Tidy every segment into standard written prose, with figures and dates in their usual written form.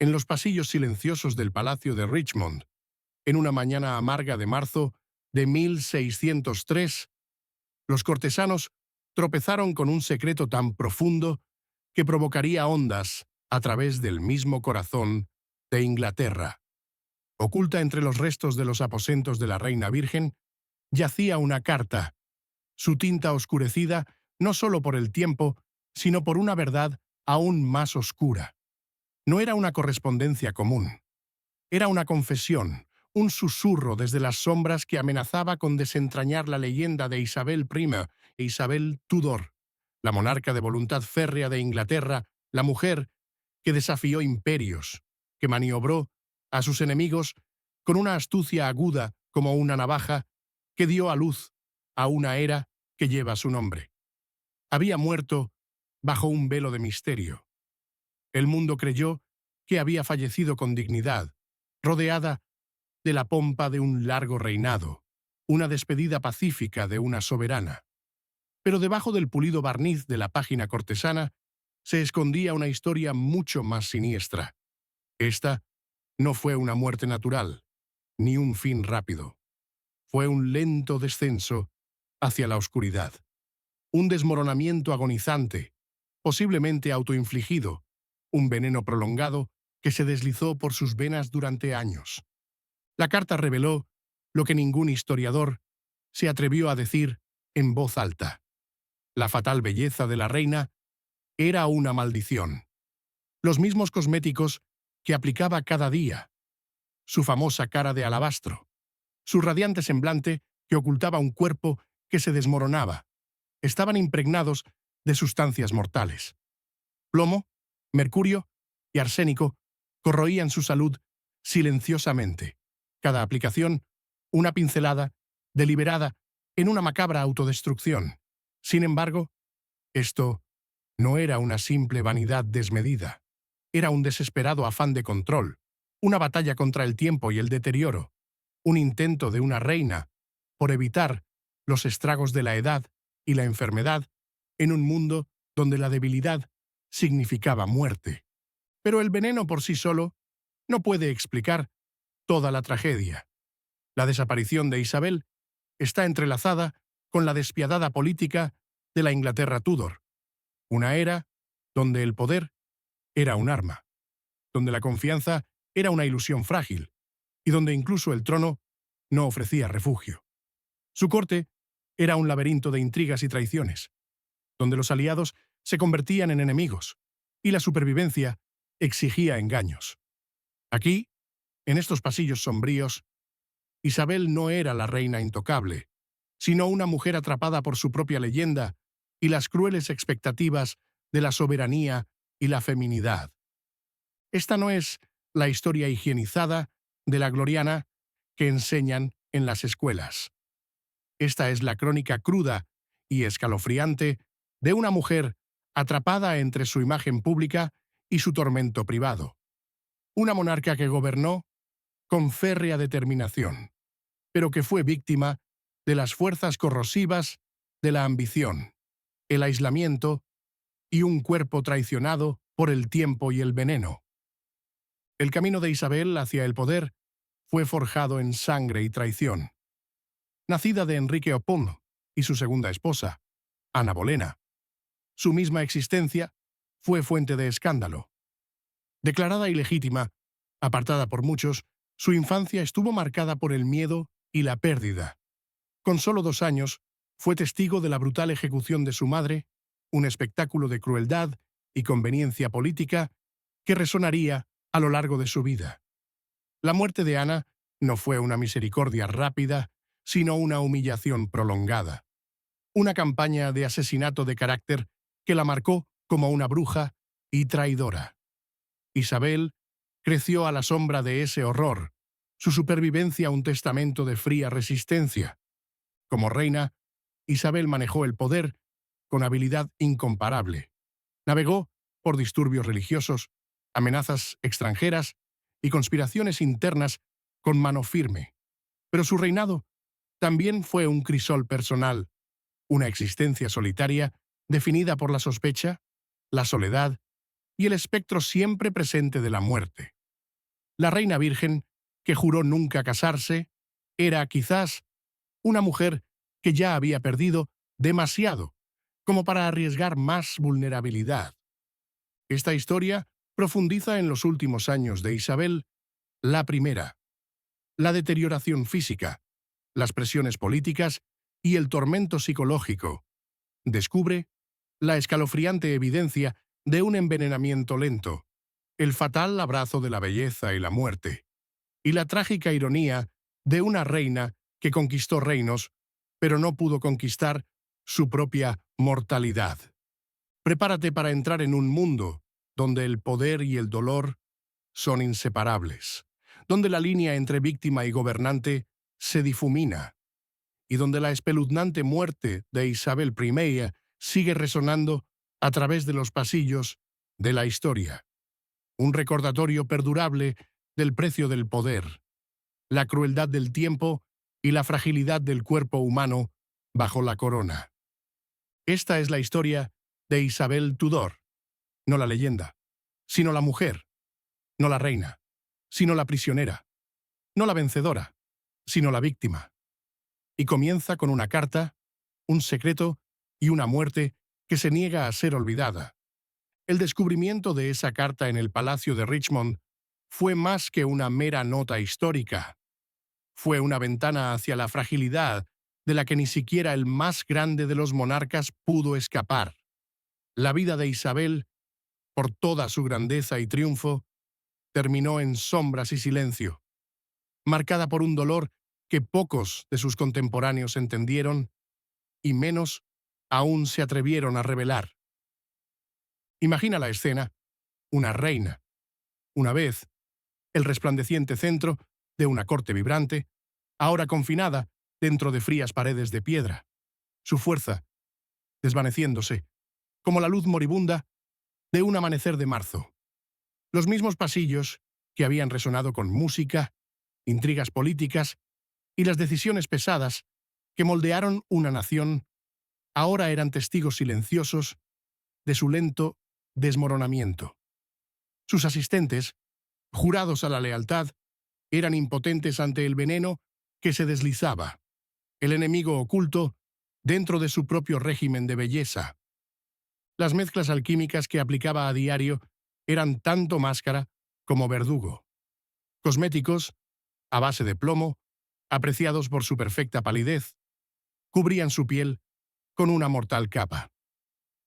En los pasillos silenciosos del Palacio de Richmond, en una mañana amarga de marzo de 1603, los cortesanos tropezaron con un secreto tan profundo que provocaría ondas a través del mismo corazón de Inglaterra. Oculta entre los restos de los aposentos de la Reina Virgen, yacía una carta, su tinta oscurecida no solo por el tiempo, sino por una verdad aún más oscura. No era una correspondencia común. Era una confesión, un susurro desde las sombras que amenazaba con desentrañar la leyenda de Isabel I e Isabel Tudor, la monarca de voluntad férrea de Inglaterra, la mujer que desafió imperios, que maniobró a sus enemigos con una astucia aguda como una navaja, que dio a luz a una era que lleva su nombre. Había muerto bajo un velo de misterio. El mundo creyó que había fallecido con dignidad, rodeada de la pompa de un largo reinado, una despedida pacífica de una soberana. Pero debajo del pulido barniz de la página cortesana se escondía una historia mucho más siniestra. Esta no fue una muerte natural, ni un fin rápido. Fue un lento descenso hacia la oscuridad. Un desmoronamiento agonizante, posiblemente autoinfligido, un veneno prolongado que se deslizó por sus venas durante años. La carta reveló lo que ningún historiador se atrevió a decir en voz alta. La fatal belleza de la reina era una maldición. Los mismos cosméticos que aplicaba cada día, su famosa cara de alabastro, su radiante semblante que ocultaba un cuerpo que se desmoronaba, estaban impregnados de sustancias mortales. Plomo, mercurio y arsénico corroían su salud silenciosamente. Cada aplicación, una pincelada, deliberada, en una macabra autodestrucción. Sin embargo, esto no era una simple vanidad desmedida. Era un desesperado afán de control, una batalla contra el tiempo y el deterioro, un intento de una reina por evitar los estragos de la edad y la enfermedad en un mundo donde la debilidad significaba muerte. Pero el veneno por sí solo no puede explicar toda la tragedia. La desaparición de Isabel está entrelazada con la despiadada política de la Inglaterra Tudor, una era donde el poder era un arma, donde la confianza era una ilusión frágil y donde incluso el trono no ofrecía refugio. Su corte era un laberinto de intrigas y traiciones, donde los aliados se convertían en enemigos y la supervivencia exigía engaños. Aquí, en estos pasillos sombríos, Isabel no era la reina intocable, sino una mujer atrapada por su propia leyenda y las crueles expectativas de la soberanía y la feminidad. Esta no es la historia higienizada de la gloriana que enseñan en las escuelas. Esta es la crónica cruda y escalofriante de una mujer atrapada entre su imagen pública y su tormento privado. Una monarca que gobernó con férrea determinación, pero que fue víctima de las fuerzas corrosivas de la ambición, el aislamiento y un cuerpo traicionado por el tiempo y el veneno. El camino de Isabel hacia el poder fue forjado en sangre y traición. Nacida de Enrique Opón y su segunda esposa, Ana Bolena, su misma existencia fue fuente de escándalo. Declarada ilegítima, apartada por muchos, su infancia estuvo marcada por el miedo y la pérdida. Con solo 2 años, fue testigo de la brutal ejecución de su madre, un espectáculo de crueldad y conveniencia política que resonaría a lo largo de su vida. La muerte de Ana no fue una misericordia rápida, sino una humillación prolongada. Una campaña de asesinato de carácter que la marcó como una bruja y traidora. Isabel creció a la sombra de ese horror, su supervivencia un testamento de fría resistencia. Como reina, Isabel manejó el poder con habilidad incomparable. Navegó por disturbios religiosos, amenazas extranjeras y conspiraciones internas con mano firme. Pero su reinado también fue un crisol personal, una existencia solitaria definida por la sospecha, la soledad y el espectro siempre presente de la muerte. La reina virgen, que juró nunca casarse, era quizás una mujer que ya había perdido demasiado como para arriesgar más vulnerabilidad. Esta historia profundiza en los últimos años de Isabel la primera, la deterioración física, las presiones políticas y el tormento psicológico. Descubre la escalofriante evidencia de un envenenamiento lento, el fatal abrazo de la belleza y la muerte, y la trágica ironía de una reina que conquistó reinos, pero no pudo conquistar su propia mortalidad. Prepárate para entrar en un mundo donde el poder y el dolor son inseparables, donde la línea entre víctima y gobernante se difumina, y donde la espeluznante muerte de Isabel I sigue resonando a través de los pasillos de la historia. Un recordatorio perdurable del precio del poder, la crueldad del tiempo y la fragilidad del cuerpo humano bajo la corona. Esta es la historia de Isabel Tudor, no la leyenda, sino la mujer, no la reina, sino la prisionera, no la vencedora, sino la víctima. Y comienza con una carta, un secreto y una muerte que se niega a ser olvidada. El descubrimiento de esa carta en el Palacio de Richmond fue más que una mera nota histórica. Fue una ventana hacia la fragilidad de la que ni siquiera el más grande de los monarcas pudo escapar. La vida de Isabel, por toda su grandeza y triunfo, terminó en sombras y silencio, marcada por un dolor que pocos de sus contemporáneos entendieron y menos aún se atrevieron a revelar. Imagina la escena, una reina, una vez el resplandeciente centro de una corte vibrante, ahora confinada dentro de frías paredes de piedra, su fuerza desvaneciéndose, como la luz moribunda de un amanecer de marzo. Los mismos pasillos que habían resonado con música, intrigas políticas y las decisiones pesadas que moldearon una nación, ahora eran testigos silenciosos de su lento desmoronamiento. Sus asistentes, jurados a la lealtad, eran impotentes ante el veneno que se deslizaba, el enemigo oculto dentro de su propio régimen de belleza. Las mezclas alquímicas que aplicaba a diario eran tanto máscara como verdugo. Cosméticos, a base de plomo, apreciados por su perfecta palidez, cubrían su piel con una mortal capa.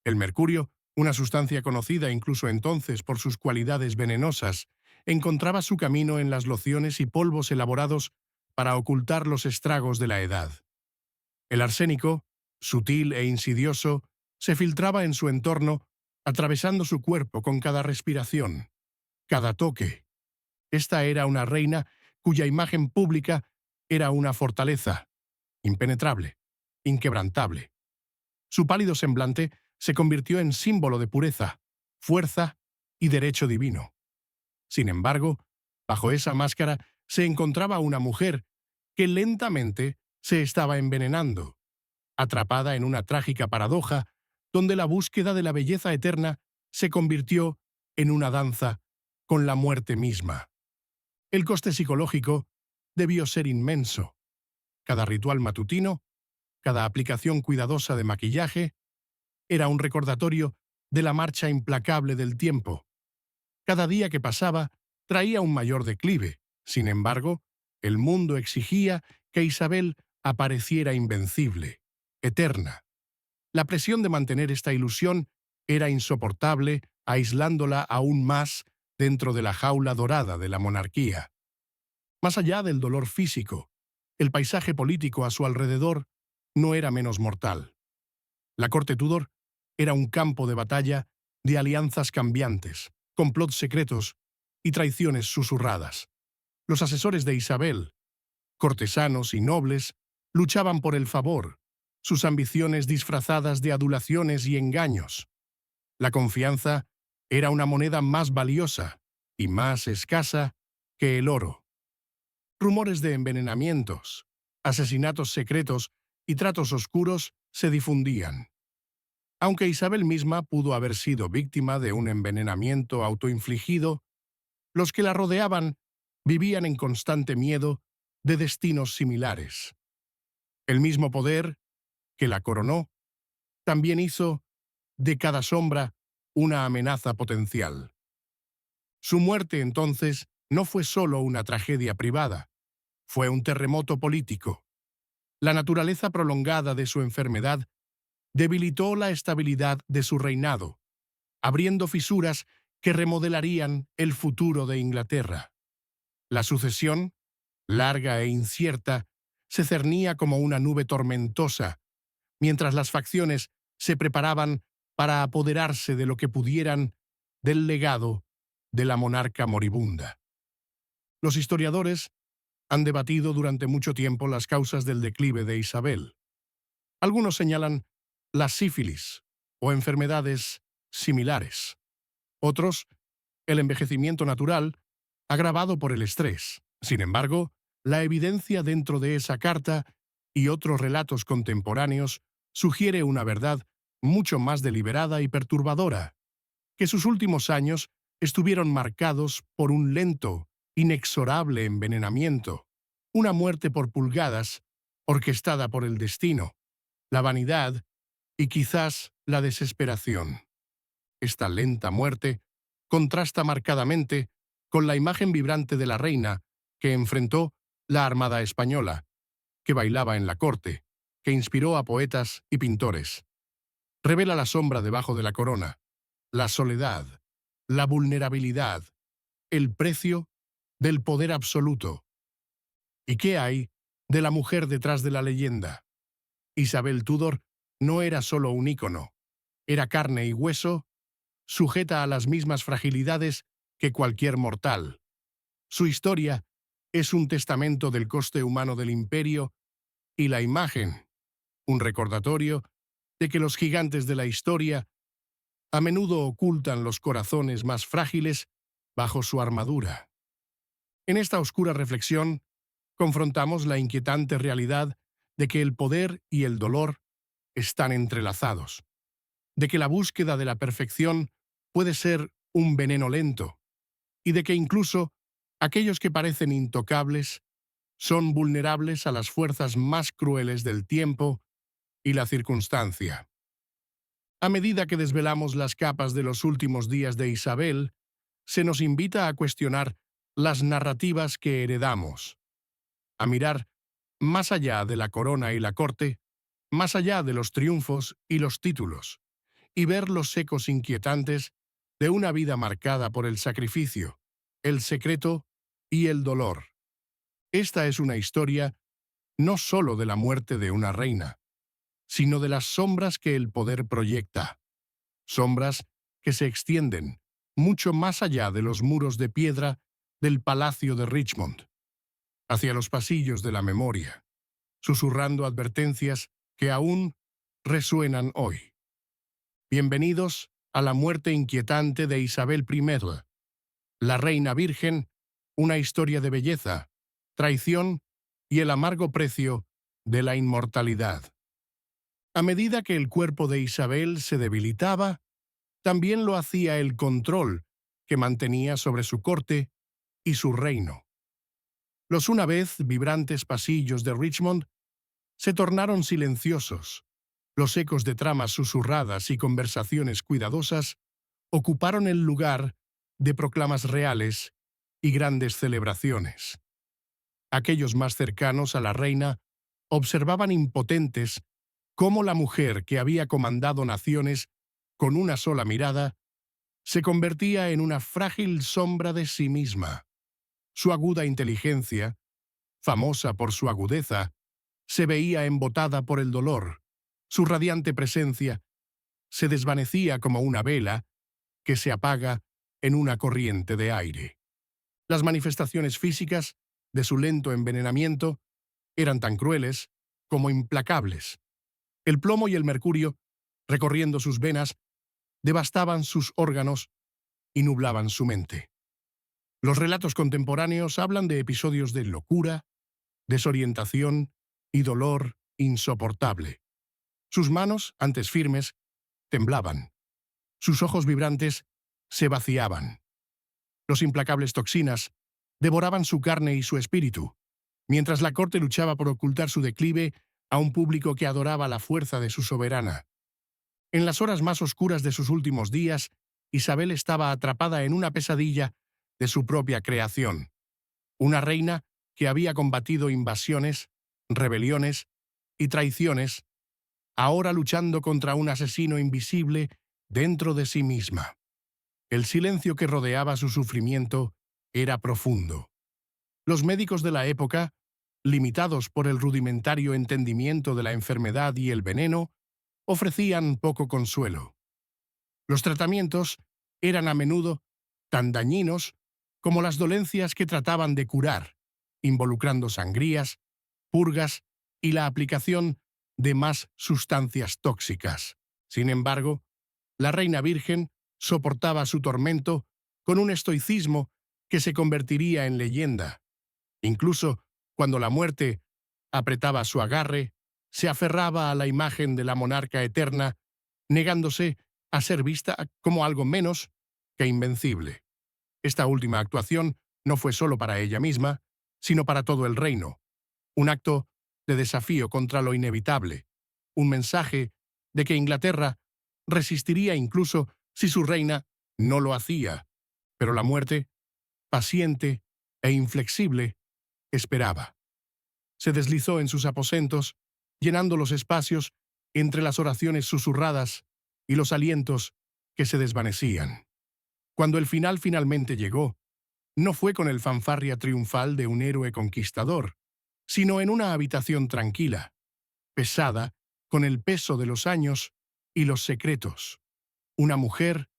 El mercurio, una sustancia conocida incluso entonces por sus cualidades venenosas, encontraba su camino en las lociones y polvos elaborados para ocultar los estragos de la edad. El arsénico, sutil e insidioso, se filtraba en su entorno, atravesando su cuerpo con cada respiración, cada toque. Esta era una reina cuya imagen pública era una fortaleza, impenetrable, inquebrantable. Su pálido semblante se convirtió en símbolo de pureza, fuerza y derecho divino. Sin embargo, bajo esa máscara se encontraba una mujer que lentamente se estaba envenenando, atrapada en una trágica paradoja donde la búsqueda de la belleza eterna se convirtió en una danza con la muerte misma. El coste psicológico debió ser inmenso. Cada ritual matutino, cada aplicación cuidadosa de maquillaje, era un recordatorio de la marcha implacable del tiempo. Cada día que pasaba traía un mayor declive. Sin embargo, el mundo exigía que Isabel apareciera invencible, eterna. La presión de mantener esta ilusión era insoportable, aislándola aún más dentro de la jaula dorada de la monarquía. Más allá del dolor físico, el paisaje político a su alrededor no era menos mortal. La corte Tudor era un campo de batalla de alianzas cambiantes, complots secretos y traiciones susurradas. Los asesores de Isabel, cortesanos y nobles, luchaban por el favor, sus ambiciones disfrazadas de adulaciones y engaños. La confianza era una moneda más valiosa y más escasa que el oro. Rumores de envenenamientos, asesinatos secretos y tratos oscuros se difundían. Aunque Isabel misma pudo haber sido víctima de un envenenamiento autoinfligido, los que la rodeaban vivían en constante miedo de destinos similares. El mismo poder que la coronó también hizo de cada sombra una amenaza potencial. Su muerte, entonces, no fue solo una tragedia privada, fue un terremoto político. La naturaleza prolongada de su enfermedad debilitó la estabilidad de su reinado, abriendo fisuras que remodelarían el futuro de Inglaterra. La sucesión, larga e incierta, se cernía como una nube tormentosa, mientras las facciones se preparaban para apoderarse de lo que pudieran del legado de la monarca moribunda. Los historiadores han debatido durante mucho tiempo las causas del declive de Isabel. Algunos señalan la sífilis o enfermedades similares. Otros, el envejecimiento natural agravado por el estrés. Sin embargo, la evidencia dentro de esa carta y otros relatos contemporáneos sugiere una verdad mucho más deliberada y perturbadora, que sus últimos años estuvieron marcados por un lento, inexorable envenenamiento, una muerte por pulgadas orquestada por el destino, la vanidad y quizás la desesperación. Esta lenta muerte contrasta marcadamente con la imagen vibrante de la reina que enfrentó la Armada española, que bailaba en la corte, que inspiró a poetas y pintores. Revela la sombra debajo de la corona, la soledad, la vulnerabilidad, el precio del poder absoluto. ¿Y qué hay de la mujer detrás de la leyenda? Isabel Tudor no era solo un ícono, era carne y hueso, sujeta a las mismas fragilidades que cualquier mortal. Su historia es un testamento del coste humano del imperio y la imagen, un recordatorio de que los gigantes de la historia a menudo ocultan los corazones más frágiles bajo su armadura. En esta oscura reflexión, confrontamos la inquietante realidad de que el poder y el dolor están entrelazados, de que la búsqueda de la perfección puede ser un veneno lento, y de que incluso aquellos que parecen intocables son vulnerables a las fuerzas más crueles del tiempo y la circunstancia. A medida que desvelamos las capas de los últimos días de Isabel, se nos invita a cuestionar las narrativas que heredamos, a mirar más allá de la corona y la corte, más allá de los triunfos y los títulos, y ver los ecos inquietantes de una vida marcada por el sacrificio, el secreto y el dolor. Esta es una historia no solo de la muerte de una reina, sino de las sombras que el poder proyecta, sombras que se extienden mucho más allá de los muros de piedra del Palacio de Richmond, hacia los pasillos de la memoria, susurrando advertencias que aún resuenan hoy. Bienvenidos a la muerte inquietante de Isabel I, la reina virgen, una historia de belleza, traición y el amargo precio de la inmortalidad. A medida que el cuerpo de Isabel se debilitaba, también lo hacía el control que mantenía sobre su corte y su reino. Los una vez vibrantes pasillos de Richmond se tornaron silenciosos. Los ecos de tramas susurradas y conversaciones cuidadosas ocuparon el lugar de proclamas reales y grandes celebraciones. Aquellos más cercanos a la reina observaban impotentes cómo la mujer que había comandado naciones con una sola mirada se convertía en una frágil sombra de sí misma. Su aguda inteligencia, famosa por su agudeza, se veía embotada por el dolor. Su radiante presencia se desvanecía como una vela que se apaga en una corriente de aire. Las manifestaciones físicas de su lento envenenamiento eran tan crueles como implacables. El plomo y el mercurio, recorriendo sus venas, devastaban sus órganos y nublaban su mente. Los relatos contemporáneos hablan de episodios de locura, desorientación y dolor insoportable. Sus manos, antes firmes, temblaban. Sus ojos vibrantes se vaciaban. Los implacables toxinas devoraban su carne y su espíritu, mientras la corte luchaba por ocultar su declive a un público que adoraba la fuerza de su soberana. En las horas más oscuras de sus últimos días, Isabel estaba atrapada en una pesadilla de su propia creación. Una reina que había combatido invasiones, rebeliones y traiciones, ahora luchando contra un asesino invisible dentro de sí misma. El silencio que rodeaba su sufrimiento era profundo. Los médicos de la época, limitados por el rudimentario entendimiento de la enfermedad y el veneno, ofrecían poco consuelo. Los tratamientos eran a menudo tan dañinos como las dolencias que trataban de curar, involucrando sangrías, purgas y la aplicación de más sustancias tóxicas. Sin embargo, la reina virgen soportaba su tormento con un estoicismo que se convertiría en leyenda. Incluso cuando la muerte apretaba su agarre, se aferraba a la imagen de la monarca eterna, negándose a ser vista como algo menos que invencible. Esta última actuación no fue solo para ella misma, sino para todo el reino. Un acto de desafío contra lo inevitable, un mensaje de que Inglaterra resistiría incluso si su reina no lo hacía, pero la muerte, paciente e inflexible, esperaba. Se deslizó en sus aposentos, llenando los espacios entre las oraciones susurradas y los alientos que se desvanecían. Cuando el final finalmente llegó, no fue con el fanfarria triunfal de un héroe conquistador, sino en una habitación tranquila, pesada con el peso de los años y los secretos. Una mujer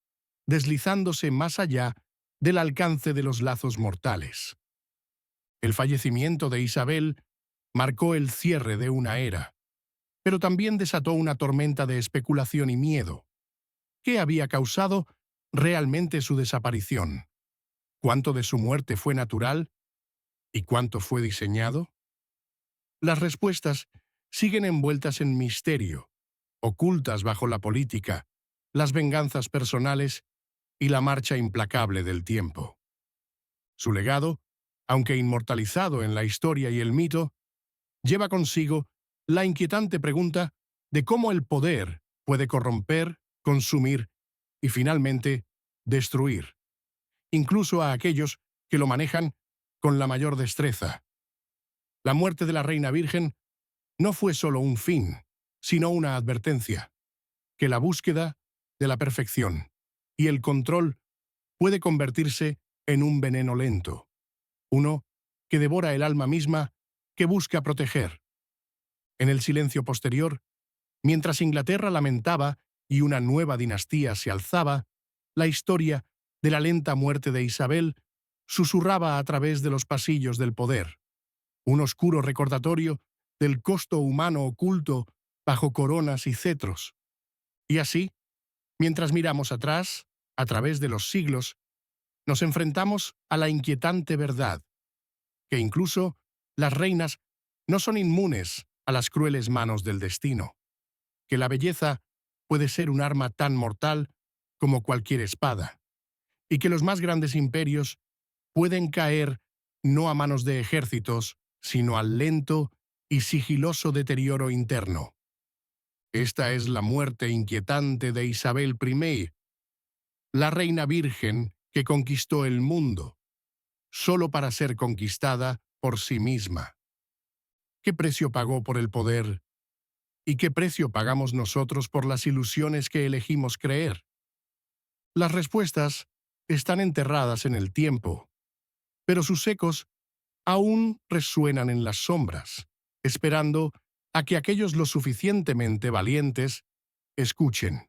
deslizándose más allá del alcance de los lazos mortales. El fallecimiento de Isabel marcó el cierre de una era, pero también desató una tormenta de especulación y miedo. ¿Qué había causado realmente su desaparición? ¿Cuánto de su muerte fue natural y cuánto fue diseñado? Las respuestas siguen envueltas en misterio, ocultas bajo la política, las venganzas personales y la marcha implacable del tiempo. Su legado, aunque inmortalizado en la historia y el mito, lleva consigo la inquietante pregunta de cómo el poder puede corromper, consumir y finalmente destruir, incluso a aquellos que lo manejan con la mayor destreza. La muerte de la Reina Virgen no fue solo un fin, sino una advertencia, que la búsqueda de la perfección y el control puede convertirse en un veneno lento, uno que devora el alma misma que busca proteger. En el silencio posterior, mientras Inglaterra lamentaba y una nueva dinastía se alzaba, la historia de la lenta muerte de Isabel susurraba a través de los pasillos del poder, un oscuro recordatorio del costo humano oculto bajo coronas y cetros. Y así, mientras miramos atrás, a través de los siglos, nos enfrentamos a la inquietante verdad, que incluso las reinas no son inmunes a las crueles manos del destino, que la belleza puede ser un arma tan mortal como cualquier espada, y que los más grandes imperios pueden caer no a manos de ejércitos, sino al lento y sigiloso deterioro interno. Esta es la muerte inquietante de Isabel I, la reina virgen que conquistó el mundo, solo para ser conquistada por sí misma. ¿Qué precio pagó por el poder? ¿Y qué precio pagamos nosotros por las ilusiones que elegimos creer? Las respuestas están enterradas en el tiempo, pero sus ecos aún resuenan en las sombras, esperando a que aquellos lo suficientemente valientes escuchen.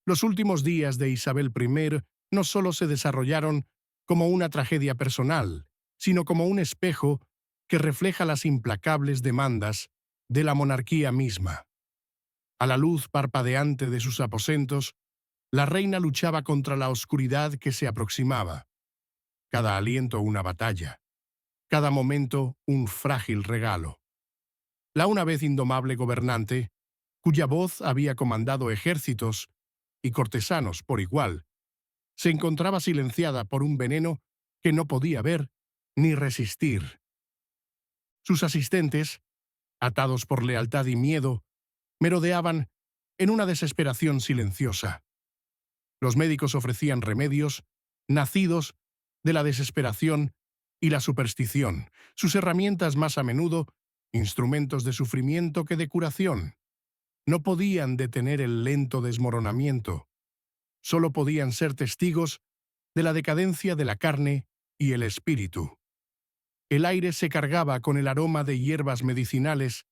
Los últimos días de Isabel I no solo se desarrollaron como una tragedia personal, sino como un espejo que refleja las implacables demandas de la monarquía misma. A la luz parpadeante de sus aposentos, la reina luchaba contra la oscuridad que se aproximaba. Cada aliento una batalla, cada momento un frágil regalo. La una vez indomable gobernante cuya voz había comandado ejércitos y cortesanos por igual, se encontraba silenciada por un veneno que no podía ver ni resistir. Sus asistentes, atados por lealtad y miedo, merodeaban en una desesperación silenciosa. Los médicos ofrecían remedios nacidos de la desesperación y la superstición, sus herramientas más a menudo instrumentos de sufrimiento que de curación. No podían detener el lento desmoronamiento, solo podían ser testigos de la decadencia de la carne y el espíritu. El aire se cargaba con el aroma de hierbas medicinales,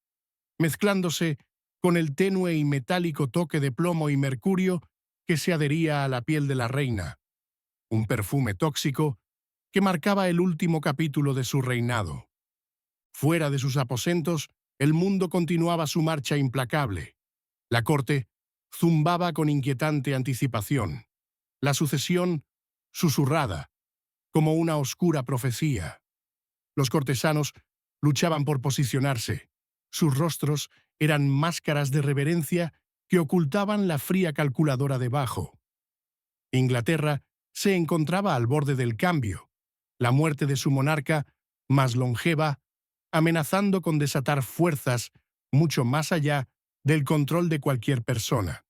mezclándose con el tenue y metálico toque de plomo y mercurio que se adhería a la piel de la reina, un perfume tóxico que marcaba el último capítulo de su reinado. Fuera de sus aposentos, el mundo continuaba su marcha implacable. La corte zumbaba con inquietante anticipación. La sucesión susurrada, como una oscura profecía. Los cortesanos luchaban por posicionarse. Sus rostros eran máscaras de reverencia que ocultaban la fría calculadora debajo. Inglaterra se encontraba al borde del cambio. La muerte de su monarca, más longeva, amenazando con desatar fuerzas mucho más allá del control de cualquier persona.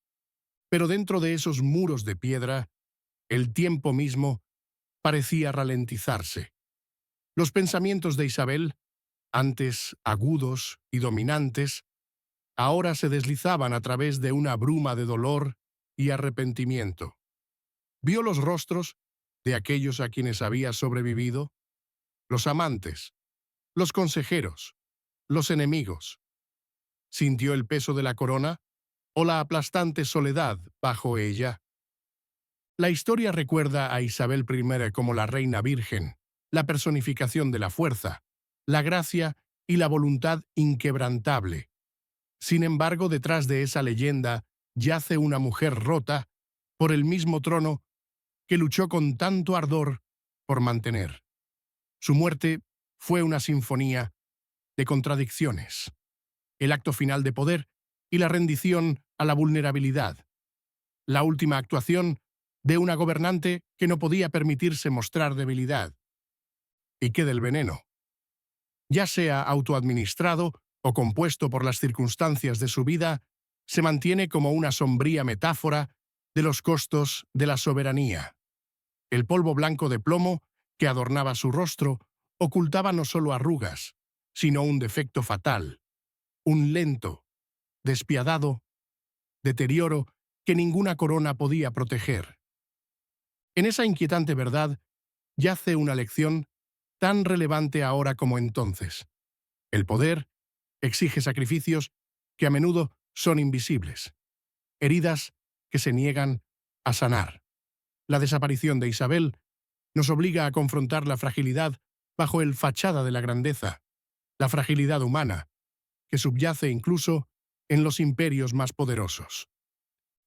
Pero dentro de esos muros de piedra, el tiempo mismo parecía ralentizarse. Los pensamientos de Isabel, antes agudos y dominantes, ahora se deslizaban a través de una bruma de dolor y arrepentimiento. Vio los rostros de aquellos a quienes había sobrevivido, los amantes, los consejeros, los enemigos. Sintió el peso de la corona o la aplastante soledad bajo ella. La historia recuerda a Isabel I como la reina virgen, la personificación de la fuerza, la gracia y la voluntad inquebrantable. Sin embargo, detrás de esa leyenda yace una mujer rota por el mismo trono que luchó con tanto ardor por mantener. Su muerte fue una sinfonía de contradicciones, el acto final de poder y la rendición a la vulnerabilidad, la última actuación de una gobernante que no podía permitirse mostrar debilidad. ¿Y qué del veneno? Ya sea autoadministrado o compuesto por las circunstancias de su vida, se mantiene como una sombría metáfora de los costos de la soberanía. El polvo blanco de plomo que adornaba su rostro ocultaba no solo arrugas, sino un defecto fatal, un lento, despiadado deterioro que ninguna corona podía proteger. En esa inquietante verdad yace una lección tan relevante ahora como entonces. El poder exige sacrificios que a menudo son invisibles, heridas que se niegan a sanar. La desaparición de Isabel nos obliga a confrontar la fragilidad bajo el fachada de la grandeza, la fragilidad humana, que subyace incluso en los imperios más poderosos.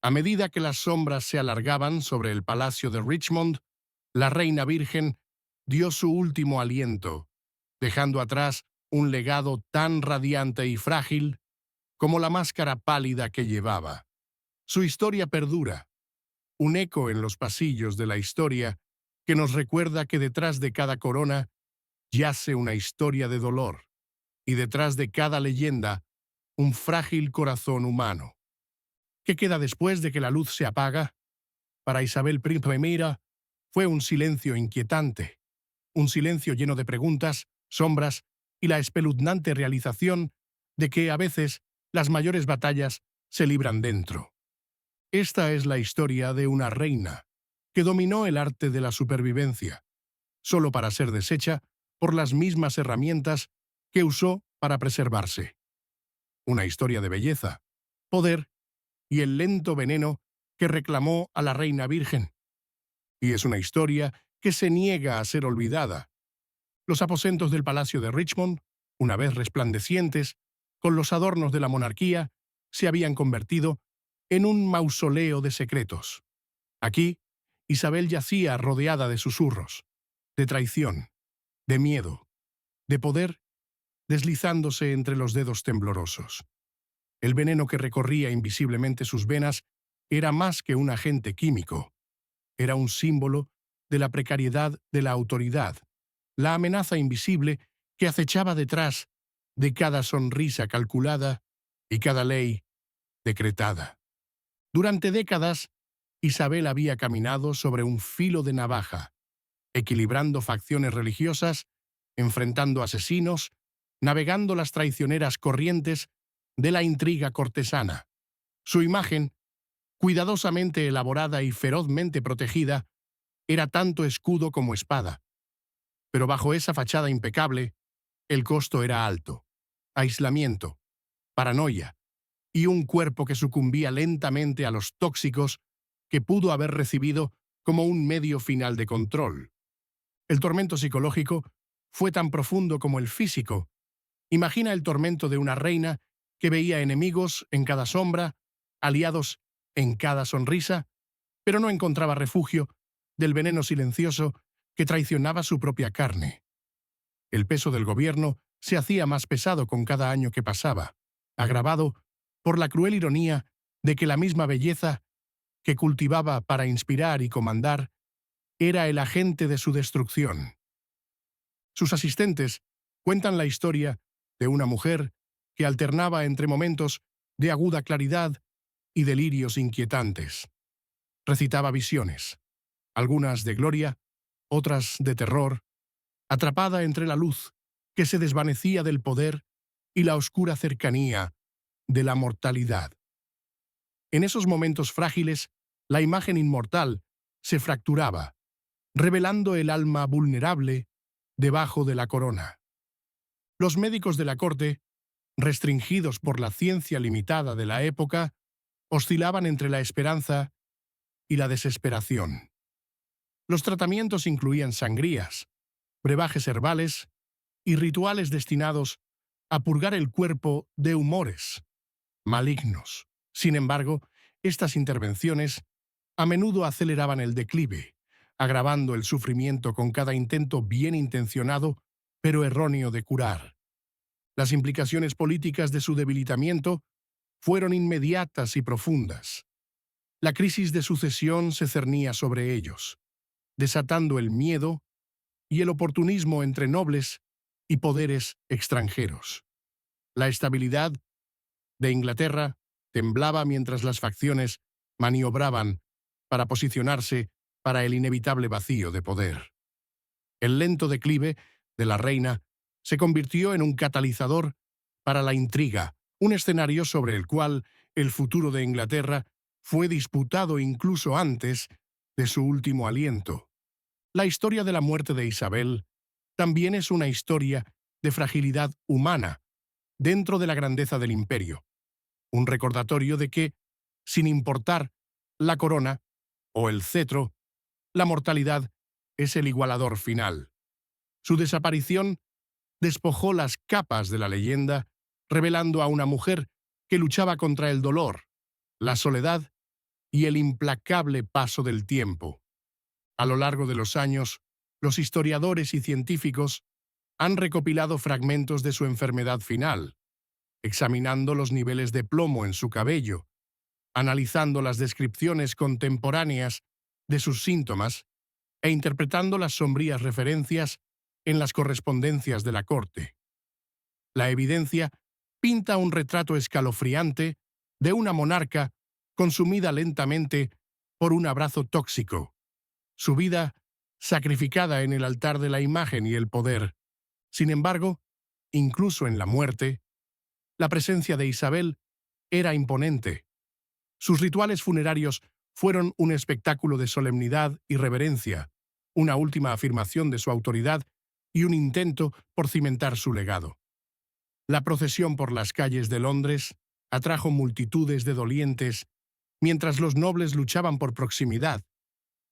A medida que las sombras se alargaban sobre el palacio de Richmond, la reina virgen dio su último aliento, dejando atrás un legado tan radiante y frágil como la máscara pálida que llevaba. Su historia perdura, un eco en los pasillos de la historia que nos recuerda que detrás de cada corona yace una historia de dolor, y detrás de cada leyenda, un frágil corazón humano. ¿Qué queda después de que la luz se apaga? Para Isabel I fue un silencio inquietante, un silencio lleno de preguntas, sombras y la espeluznante realización de que a veces las mayores batallas se libran dentro. Esta es la historia de una reina que dominó el arte de la supervivencia, solo para ser deshecha por las mismas herramientas que usó para preservarse. Una historia de belleza, poder y el lento veneno que reclamó a la reina virgen. Y es una historia que se niega a ser olvidada. Los aposentos del Palacio de Richmond, una vez resplandecientes, con los adornos de la monarquía, se habían convertido en un mausoleo de secretos. Aquí, Isabel yacía rodeada de susurros, de traición, de miedo, de poder, deslizándose entre los dedos temblorosos. El veneno que recorría invisiblemente sus venas era más que un agente químico. Era un símbolo de la precariedad de la autoridad, la amenaza invisible que acechaba detrás de cada sonrisa calculada y cada ley decretada. Durante décadas, Isabel había caminado sobre un filo de navaja, equilibrando facciones religiosas, enfrentando asesinos, navegando las traicioneras corrientes de la intriga cortesana. Su imagen, cuidadosamente elaborada y ferozmente protegida, era tanto escudo como espada. Pero bajo esa fachada impecable, el costo era alto. Aislamiento, paranoia y un cuerpo que sucumbía lentamente a los tóxicos que pudo haber recibido como un medio final de control. El tormento psicológico fue tan profundo como el físico. Imagina el tormento de una reina que veía enemigos en cada sombra, aliados en cada sonrisa, pero no encontraba refugio del veneno silencioso que traicionaba su propia carne. El peso del gobierno se hacía más pesado con cada año que pasaba, agravado por la cruel ironía de que la misma belleza que cultivaba para inspirar y comandar era el agente de su destrucción. Sus asistentes cuentan la historia de una mujer que alternaba entre momentos de aguda claridad y delirios inquietantes. Recitaba visiones, algunas de gloria, otras de terror, atrapada entre la luz que se desvanecía del poder y la oscura cercanía de la mortalidad. En esos momentos frágiles, la imagen inmortal se fracturaba, revelando el alma vulnerable debajo de la corona. Los médicos de la corte, restringidos por la ciencia limitada de la época, oscilaban entre la esperanza y la desesperación. Los tratamientos incluían sangrías, brebajes herbales y rituales destinados a purgar el cuerpo de humores malignos. Sin embargo, estas intervenciones a menudo aceleraban el declive, agravando el sufrimiento con cada intento bien intencionado pero erróneo de curar. Las implicaciones políticas de su debilitamiento fueron inmediatas y profundas. La crisis de sucesión se cernía sobre ellos, desatando el miedo y el oportunismo entre nobles y poderes extranjeros. La estabilidad de Inglaterra temblaba mientras las facciones maniobraban para posicionarse para el inevitable vacío de poder. El lento declive de la reina se convirtió en un catalizador para la intriga, un escenario sobre el cual el futuro de Inglaterra fue disputado incluso antes de su último aliento. La historia de la muerte de Isabel también es una historia de fragilidad humana dentro de la grandeza del imperio, un recordatorio de que, sin importar la corona o el cetro, la mortalidad es el igualador final. Su desaparición despojó las capas de la leyenda, revelando a una mujer que luchaba contra el dolor, la soledad y el implacable paso del tiempo. A lo largo de los años, los historiadores y científicos han recopilado fragmentos de su enfermedad final, examinando los niveles de plomo en su cabello, analizando las descripciones contemporáneas de sus síntomas e interpretando las sombrías referencias en las correspondencias de la corte. La evidencia pinta un retrato escalofriante de una monarca consumida lentamente por un abrazo tóxico, su vida sacrificada en el altar de la imagen y el poder. Sin embargo, incluso en la muerte, la presencia de Isabel era imponente. Sus rituales funerarios fueron un espectáculo de solemnidad y reverencia, una última afirmación de su autoridad y un intento por cimentar su legado. La procesión por las calles de Londres atrajo multitudes de dolientes mientras los nobles luchaban por proximidad,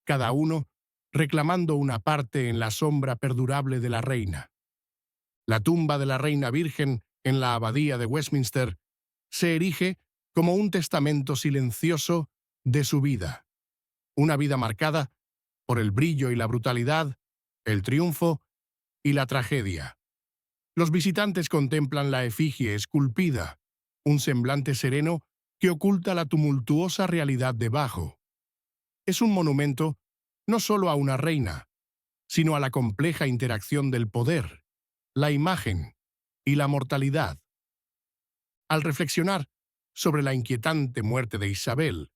cada uno reclamando una parte en la sombra perdurable de la reina. La tumba de la reina virgen en la abadía de Westminster se erige como un testamento silencioso de su vida, una vida marcada por el brillo y la brutalidad, el triunfo y la tragedia. Los visitantes contemplan la efigie esculpida, un semblante sereno que oculta la tumultuosa realidad debajo. Es un monumento no solo a una reina, sino a la compleja interacción del poder, la imagen y la mortalidad. Al reflexionar sobre la inquietante muerte de Isabel,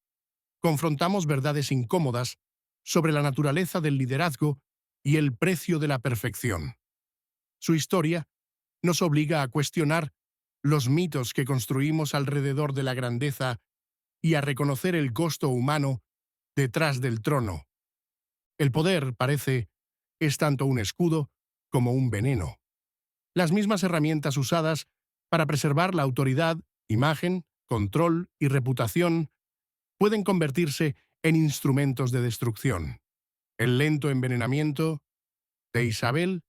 confrontamos verdades incómodas sobre la naturaleza del liderazgo y el precio de la perfección. Su historia nos obliga a cuestionar los mitos que construimos alrededor de la grandeza y a reconocer el costo humano detrás del trono. El poder, parece, es tanto un escudo como un veneno. Las mismas herramientas usadas para preservar la autoridad, imagen, control y reputación pueden convertirse en instrumentos de destrucción. El lento envenenamiento de Isabel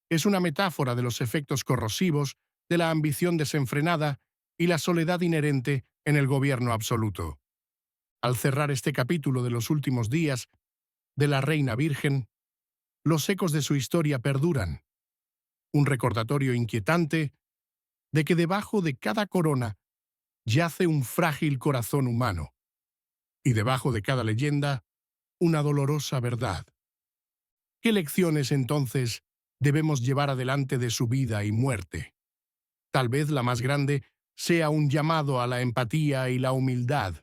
es una metáfora de los efectos corrosivos de la ambición desenfrenada y la soledad inherente en el gobierno absoluto. Al cerrar este capítulo de los últimos días de la Reina Virgen, los ecos de su historia perduran, un recordatorio inquietante de que debajo de cada corona yace un frágil corazón humano, y debajo de cada leyenda, una dolorosa verdad. ¿Qué lecciones, entonces, debemos llevar adelante de su vida y muerte? Tal vez la más grande sea un llamado a la empatía y la humildad,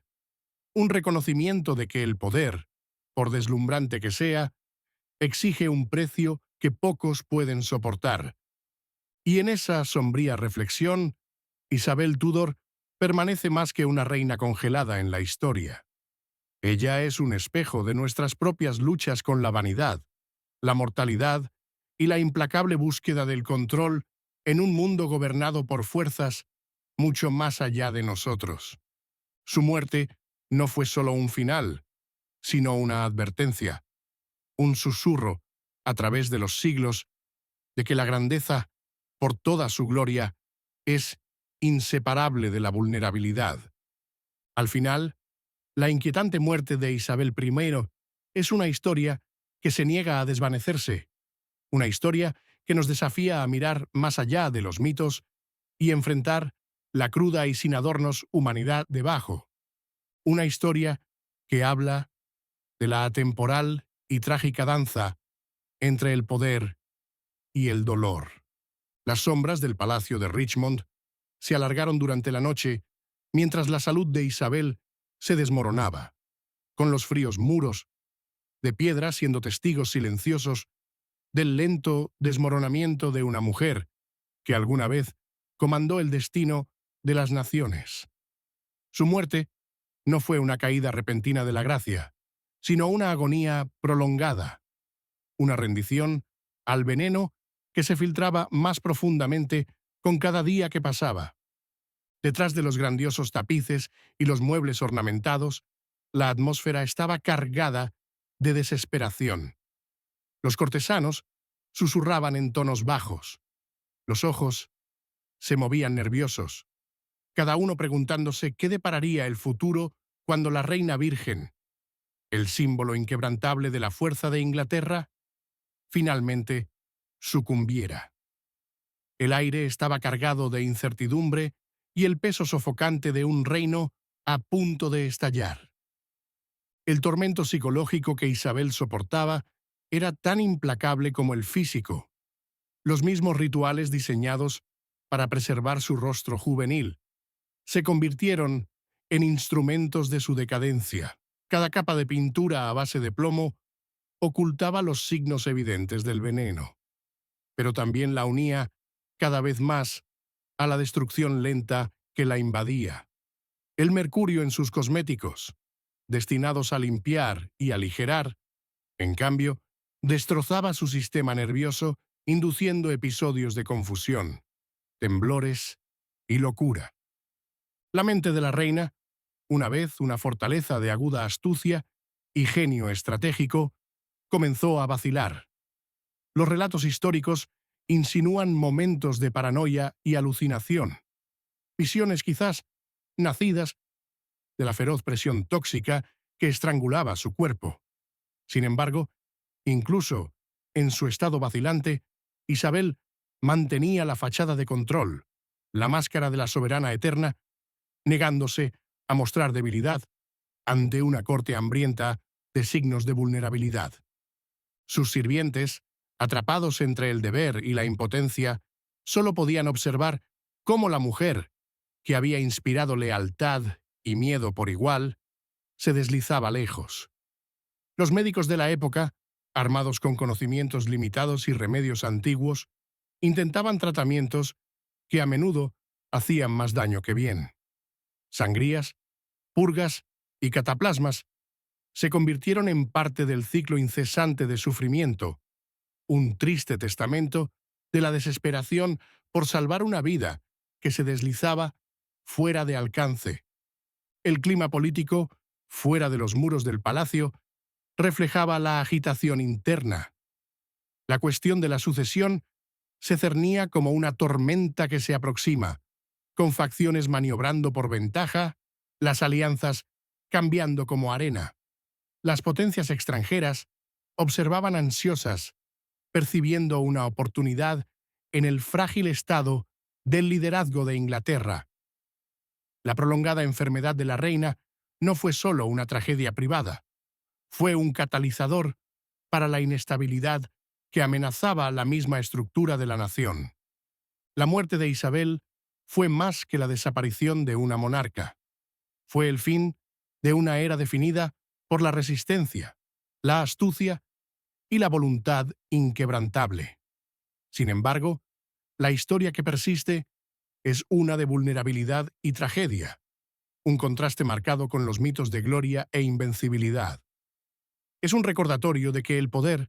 un reconocimiento de que el poder, por deslumbrante que sea, exige un precio que pocos pueden soportar. Y en esa sombría reflexión, Isabel Tudor permanece más que una reina congelada en la historia. Ella es un espejo de nuestras propias luchas con la vanidad, la mortalidad y la implacable búsqueda del control en un mundo gobernado por fuerzas mucho más allá de nosotros. Su muerte no fue solo un final, sino una advertencia, un susurro a través de los siglos de que la grandeza, por toda su gloria, es inseparable de la vulnerabilidad. Al final, la inquietante muerte de Isabel I es una historia que se niega a desvanecerse, una historia que nos desafía a mirar más allá de los mitos y enfrentar la cruda y sin adornos humanidad debajo. Una historia que habla de la atemporal y trágica danza entre el poder y el dolor. Las sombras del palacio de Richmond se alargaron durante la noche mientras la salud de Isabel se desmoronaba, con los fríos muros de piedra siendo testigos silenciosos del lento desmoronamiento de una mujer que alguna vez comandó el destino de las naciones. Su muerte no fue una caída repentina de la gracia, sino una agonía prolongada, una rendición al veneno que se filtraba más profundamente con cada día que pasaba. Detrás de los grandiosos tapices y los muebles ornamentados, la atmósfera estaba cargada de desesperación. Los cortesanos susurraban en tonos bajos. Los ojos se movían nerviosos, cada uno preguntándose qué depararía el futuro cuando la Reina Virgen, el símbolo inquebrantable de la fuerza de Inglaterra, finalmente sucumbiera. El aire estaba cargado de incertidumbre y el peso sofocante de un reino a punto de estallar. El tormento psicológico que Isabel soportaba era tan implacable como el físico. Los mismos rituales diseñados para preservar su rostro juvenil se convirtieron en instrumentos de su decadencia. Cada capa de pintura a base de plomo ocultaba los signos evidentes del veneno, pero también la unía cada vez más a la destrucción lenta que la invadía. El mercurio en sus cosméticos, destinados a limpiar y aligerar, en cambio, destrozaba su sistema nervioso, induciendo episodios de confusión, temblores y locura. La mente de la reina, una vez una fortaleza de aguda astucia y genio estratégico, comenzó a vacilar. Los relatos históricos insinúan momentos de paranoia y alucinación, visiones quizás nacidas de la feroz presión tóxica que estrangulaba su cuerpo. Sin embargo, incluso en su estado vacilante, Isabel mantenía la fachada de control, la máscara de la soberana eterna negándose a mostrar debilidad ante una corte hambrienta de signos de vulnerabilidad. Sus sirvientes, atrapados entre el deber y la impotencia, solo podían observar cómo la mujer, que había inspirado lealtad y miedo por igual, se deslizaba lejos. Los médicos de la época, armados con conocimientos limitados y remedios antiguos, intentaban tratamientos que a menudo hacían más daño que bien. Sangrías, purgas y cataplasmas se convirtieron en parte del ciclo incesante de sufrimiento, un triste testamento de la desesperación por salvar una vida que se deslizaba fuera de alcance. El clima político, fuera de los muros del palacio, reflejaba la agitación interna. La cuestión de la sucesión se cernía como una tormenta que se aproxima, con facciones maniobrando por ventaja, las alianzas cambiando como arena. Las potencias extranjeras observaban ansiosas, percibiendo una oportunidad en el frágil estado del liderazgo de Inglaterra. La prolongada enfermedad de la reina no fue solo una tragedia privada, fue un catalizador para la inestabilidad que amenazaba la misma estructura de la nación. La muerte de Isabel fue más que la desaparición de una monarca. Fue el fin de una era definida por la resistencia, la astucia y la voluntad inquebrantable. Sin embargo, la historia que persiste es una de vulnerabilidad y tragedia, un contraste marcado con los mitos de gloria e invencibilidad. Es un recordatorio de que el poder,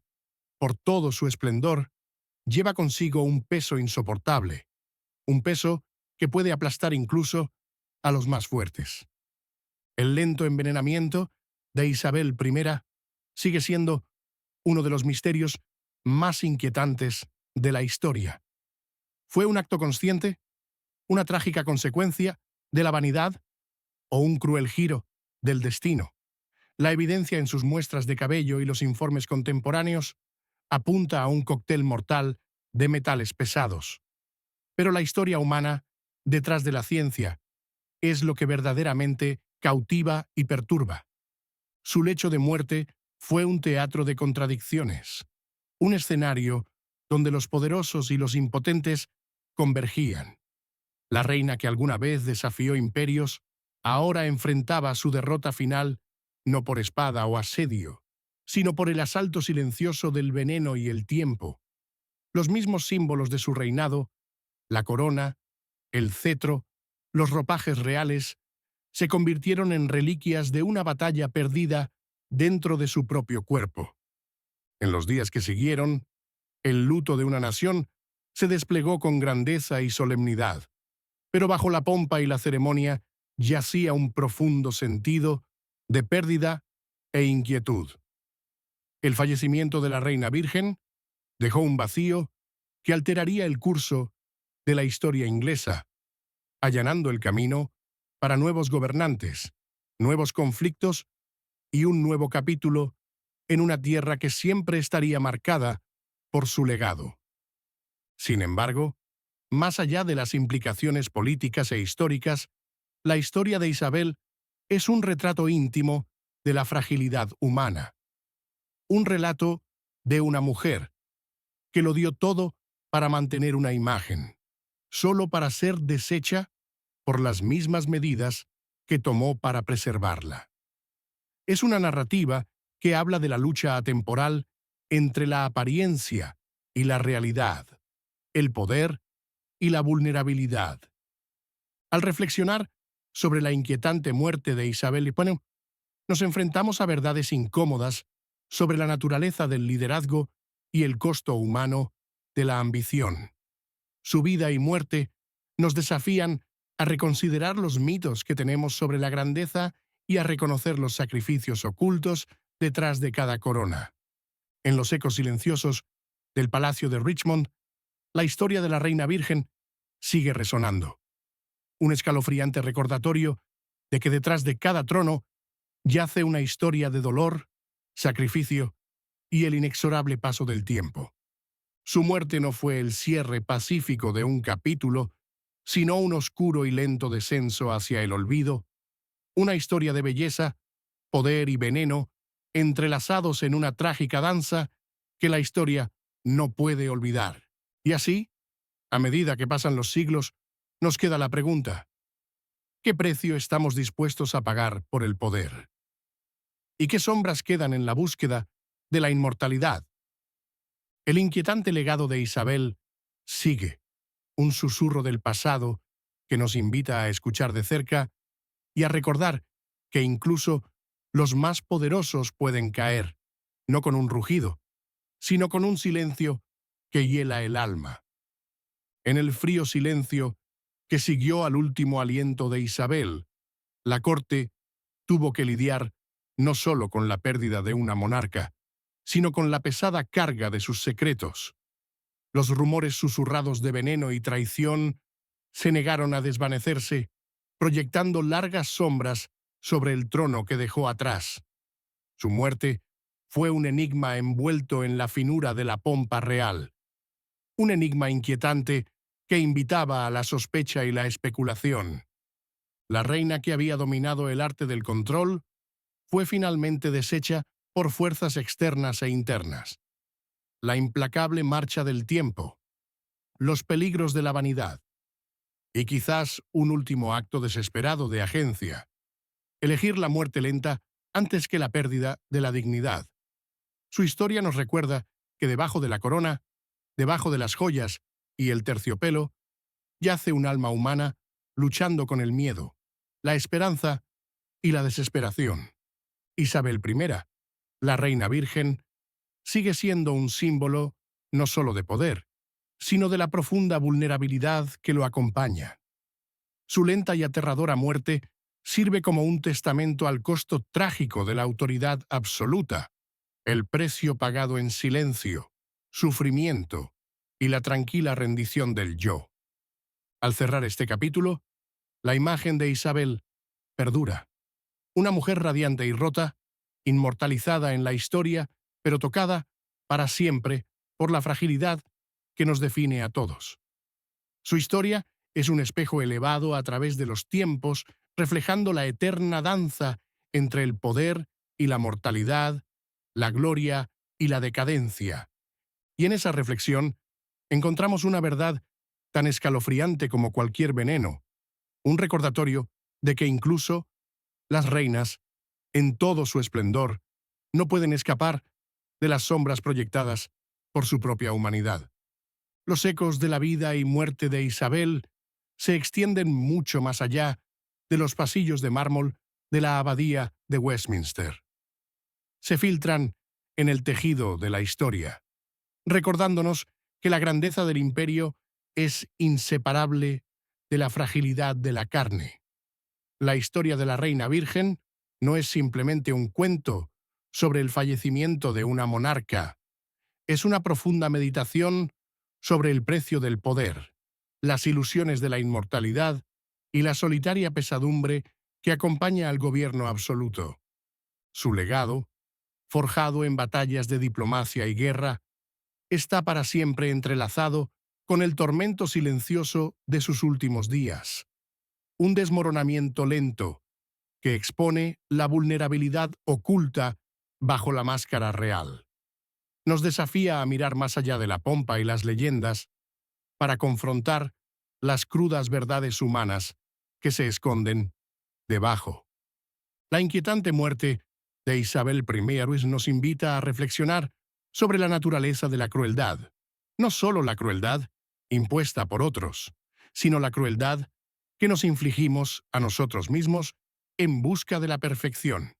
por todo su esplendor, lleva consigo un peso insoportable, un peso que puede aplastar incluso a los más fuertes. El lento envenenamiento de Isabel I sigue siendo uno de los misterios más inquietantes de la historia. ¿Fue un acto consciente, una trágica consecuencia de la vanidad o un cruel giro del destino? La evidencia en sus muestras de cabello y los informes contemporáneos apunta a un cóctel mortal de metales pesados. Pero la historia humana, detrás de la ciencia, es lo que verdaderamente cautiva y perturba. Su lecho de muerte fue un teatro de contradicciones, un escenario donde los poderosos y los impotentes convergían. La reina que alguna vez desafió imperios, ahora enfrentaba su derrota final no por espada o asedio, sino por el asalto silencioso del veneno y el tiempo. Los mismos símbolos de su reinado, la corona, el cetro, los ropajes reales, se convirtieron en reliquias de una batalla perdida dentro de su propio cuerpo. En los días que siguieron, el luto de una nación se desplegó con grandeza y solemnidad, pero bajo la pompa y la ceremonia yacía un profundo sentido de pérdida e inquietud. El fallecimiento de la reina virgen dejó un vacío que alteraría el curso de la historia inglesa, allanando el camino para nuevos gobernantes, nuevos conflictos y un nuevo capítulo en una tierra que siempre estaría marcada por su legado. Sin embargo, más allá de las implicaciones políticas e históricas, la historia de Isabel es un retrato íntimo de la fragilidad humana. Un relato de una mujer que lo dio todo para mantener una imagen, solo para ser deshecha por las mismas medidas que tomó para preservarla. Es una narrativa que habla de la lucha atemporal entre la apariencia y la realidad, el poder y la vulnerabilidad. Al reflexionar sobre la inquietante muerte de Isabel I, nos enfrentamos a verdades incómodas sobre la naturaleza del liderazgo y el costo humano de la ambición. Su vida y muerte nos desafían a reconsiderar los mitos que tenemos sobre la grandeza y a reconocer los sacrificios ocultos detrás de cada corona. En los ecos silenciosos del Palacio de Richmond, la historia de la Reina Virgen sigue resonando. Un escalofriante recordatorio de que detrás de cada trono yace una historia de dolor, sacrificio y el inexorable paso del tiempo. Su muerte no fue el cierre pacífico de un capítulo, sino un oscuro y lento descenso hacia el olvido, una historia de belleza, poder y veneno entrelazados en una trágica danza que la historia no puede olvidar. Y así, a medida que pasan los siglos, nos queda la pregunta: ¿qué precio estamos dispuestos a pagar por el poder? ¿Y qué sombras quedan en la búsqueda de la inmortalidad? El inquietante legado de Isabel sigue, un susurro del pasado que nos invita a escuchar de cerca y a recordar que incluso los más poderosos pueden caer, no con un rugido, sino con un silencio que hiela el alma. En el frío silencio que siguió al último aliento de Isabel, la corte tuvo que lidiar no solo con la pérdida de una monarca, sino con la pesada carga de sus secretos. Los rumores susurrados de veneno y traición se negaron a desvanecerse, proyectando largas sombras sobre el trono que dejó atrás. Su muerte fue un enigma envuelto en la finura de la pompa real. Un enigma inquietante que invitaba a la sospecha y la especulación. La reina que había dominado el arte del control fue finalmente deshecha por fuerzas externas e internas. La implacable marcha del tiempo, los peligros de la vanidad y quizás un último acto desesperado de agencia: elegir la muerte lenta antes que la pérdida de la dignidad. Su historia nos recuerda que debajo de la corona, debajo de las joyas y el terciopelo, yace un alma humana luchando con el miedo, la esperanza y la desesperación. Isabel I, la reina virgen, sigue siendo un símbolo no solo de poder, sino de la profunda vulnerabilidad que lo acompaña. Su lenta y aterradora muerte sirve como un testamento al costo trágico de la autoridad absoluta, el precio pagado en silencio, sufrimiento y la tranquila rendición del yo. Al cerrar este capítulo, la imagen de Isabel perdura. Una mujer radiante y rota, inmortalizada en la historia, pero tocada para siempre por la fragilidad que nos define a todos. Su historia es un espejo elevado a través de los tiempos, reflejando la eterna danza entre el poder y la mortalidad, la gloria y la decadencia. Y en esa reflexión encontramos una verdad tan escalofriante como cualquier veneno, un recordatorio de que incluso las reinas, en todo su esplendor, no pueden escapar de las sombras proyectadas por su propia humanidad. Los ecos de la vida y muerte de Isabel se extienden mucho más allá de los pasillos de mármol de la abadía de Westminster. Se filtran en el tejido de la historia, recordándonos que la grandeza del imperio es inseparable de la fragilidad de la carne. La historia de la Reina Virgen no es simplemente un cuento sobre el fallecimiento de una monarca, es una profunda meditación sobre el precio del poder, las ilusiones de la inmortalidad y la solitaria pesadumbre que acompaña al gobierno absoluto. Su legado, forjado en batallas de diplomacia y guerra, está para siempre entrelazado con el tormento silencioso de sus últimos días. Un desmoronamiento lento que expone la vulnerabilidad oculta bajo la máscara real. Nos desafía a mirar más allá de la pompa y las leyendas para confrontar las crudas verdades humanas que se esconden debajo. La inquietante muerte de Isabel I nos invita a reflexionar sobre la naturaleza de la crueldad. No solo la crueldad impuesta por otros, sino la crueldad que nos infligimos a nosotros mismos en busca de la perfección,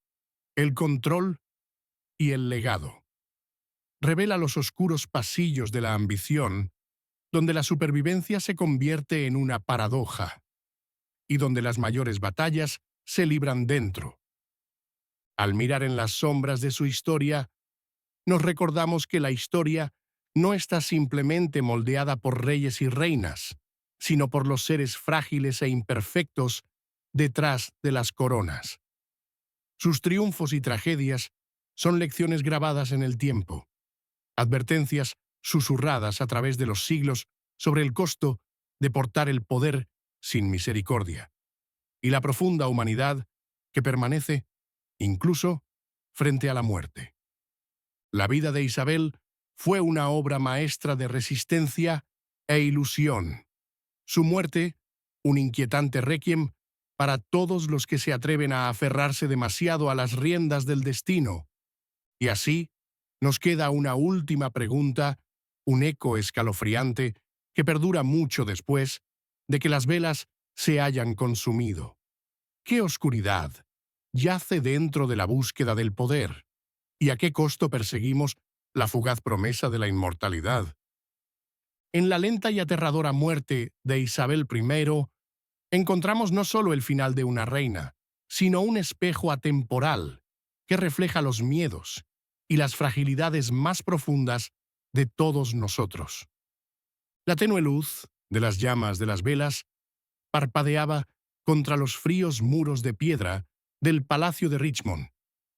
el control y el legado. Revela los oscuros pasillos de la ambición, donde la supervivencia se convierte en una paradoja y donde las mayores batallas se libran dentro. Al mirar en las sombras de su historia, nos recordamos que la historia no está simplemente moldeada por reyes y reinas, sino por los seres frágiles e imperfectos detrás de las coronas. Sus triunfos y tragedias son lecciones grabadas en el tiempo, advertencias susurradas a través de los siglos sobre el costo de portar el poder sin misericordia, y la profunda humanidad que permanece incluso frente a la muerte. La vida de Isabel fue una obra maestra de resistencia e ilusión. Su muerte, un inquietante requiem para todos los que se atreven a aferrarse demasiado a las riendas del destino. Y así, nos queda una última pregunta, un eco escalofriante que perdura mucho después de que las velas se hayan consumido. ¿Qué oscuridad yace dentro de la búsqueda del poder? ¿Y a qué costo perseguimos la fugaz promesa de la inmortalidad? En la lenta y aterradora muerte de Isabel I, encontramos no solo el final de una reina, sino un espejo atemporal que refleja los miedos y las fragilidades más profundas de todos nosotros. La tenue luz de las llamas de las velas parpadeaba contra los fríos muros de piedra del Palacio de Richmond,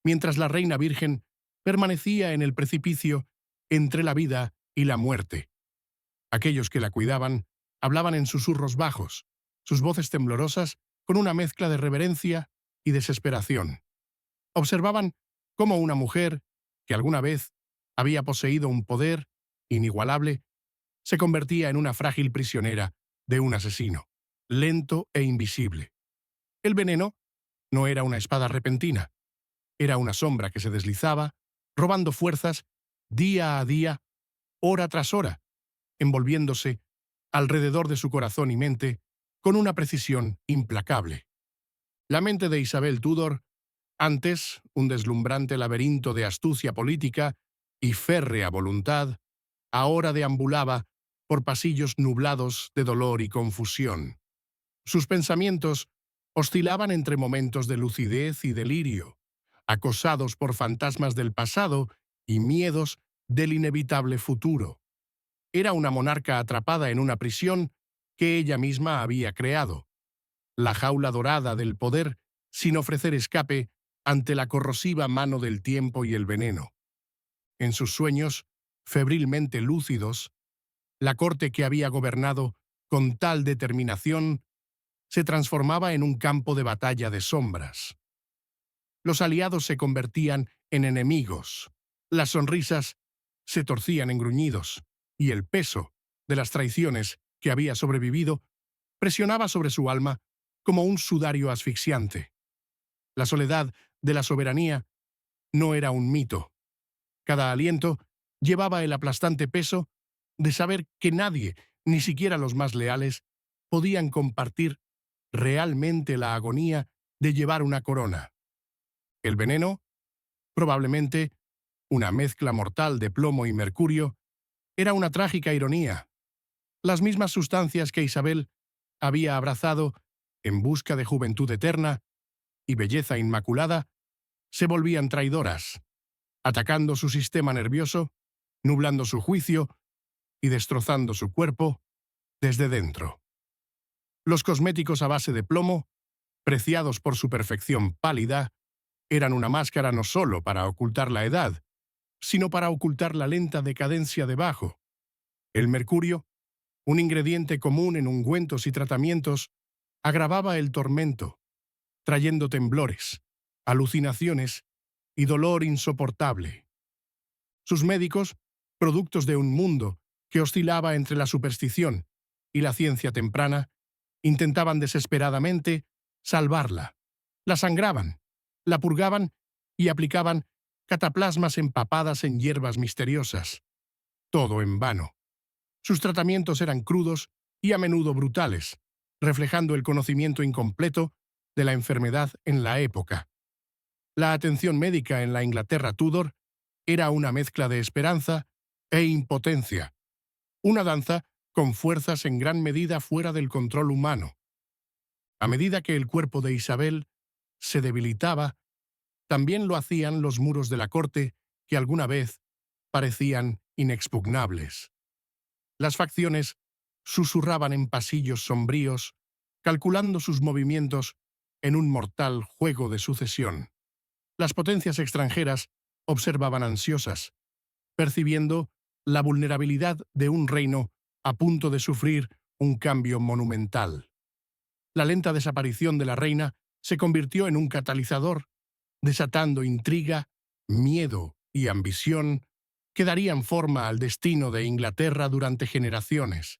mientras la reina virgen permanecía en el precipicio entre la vida y la muerte. Aquellos que la cuidaban hablaban en susurros bajos, sus voces temblorosas con una mezcla de reverencia y desesperación. Observaban cómo una mujer, que alguna vez había poseído un poder inigualable, se convertía en una frágil prisionera de un asesino, lento e invisible. El veneno no era una espada repentina, era una sombra que se deslizaba, robando fuerzas día a día, hora tras hora, envolviéndose alrededor de su corazón y mente con una precisión implacable. La mente de Isabel Tudor, antes un deslumbrante laberinto de astucia política y férrea voluntad, ahora deambulaba por pasillos nublados de dolor y confusión. Sus pensamientos oscilaban entre momentos de lucidez y delirio, acosados por fantasmas del pasado y miedos del inevitable futuro. Era una monarca atrapada en una prisión que ella misma había creado, la jaula dorada del poder sin ofrecer escape ante la corrosiva mano del tiempo y el veneno. En sus sueños, febrilmente lúcidos, la corte que había gobernado con tal determinación se transformaba en un campo de batalla de sombras. Los aliados se convertían en enemigos, las sonrisas se torcían en gruñidos, y el peso de las traiciones que había sobrevivido presionaba sobre su alma como un sudario asfixiante. La soledad de la soberanía no era un mito. Cada aliento llevaba el aplastante peso de saber que nadie, ni siquiera los más leales, podían compartir realmente la agonía de llevar una corona. El veneno, probablemente una mezcla mortal de plomo y mercurio, era una trágica ironía. Las mismas sustancias que Isabel había abrazado en busca de juventud eterna y belleza inmaculada se volvían traidoras, atacando su sistema nervioso, nublando su juicio y destrozando su cuerpo desde dentro. Los cosméticos a base de plomo, preciados por su perfección pálida, eran una máscara no solo para ocultar la edad, sino para ocultar la lenta decadencia debajo. El mercurio, un ingrediente común en ungüentos y tratamientos, agravaba el tormento, trayendo temblores, alucinaciones y dolor insoportable. Sus médicos, productos de un mundo que oscilaba entre la superstición y la ciencia temprana, intentaban desesperadamente salvarla. La sangraban, la purgaban y aplicaban cataplasmas empapadas en hierbas misteriosas. Todo en vano. Sus tratamientos eran crudos y a menudo brutales, reflejando el conocimiento incompleto de la enfermedad en la época. La atención médica en la Inglaterra Tudor era una mezcla de esperanza e impotencia, una danza con fuerzas en gran medida fuera del control humano. A medida que el cuerpo de Isabel se debilitaba, también lo hacían los muros de la corte que alguna vez parecían inexpugnables. Las facciones susurraban en pasillos sombríos, calculando sus movimientos en un mortal juego de sucesión. Las potencias extranjeras observaban ansiosas, percibiendo la vulnerabilidad de un reino a punto de sufrir un cambio monumental. La lenta desaparición de la reina se convirtió en un catalizador, desatando intriga, miedo y ambición que darían forma al destino de Inglaterra durante generaciones.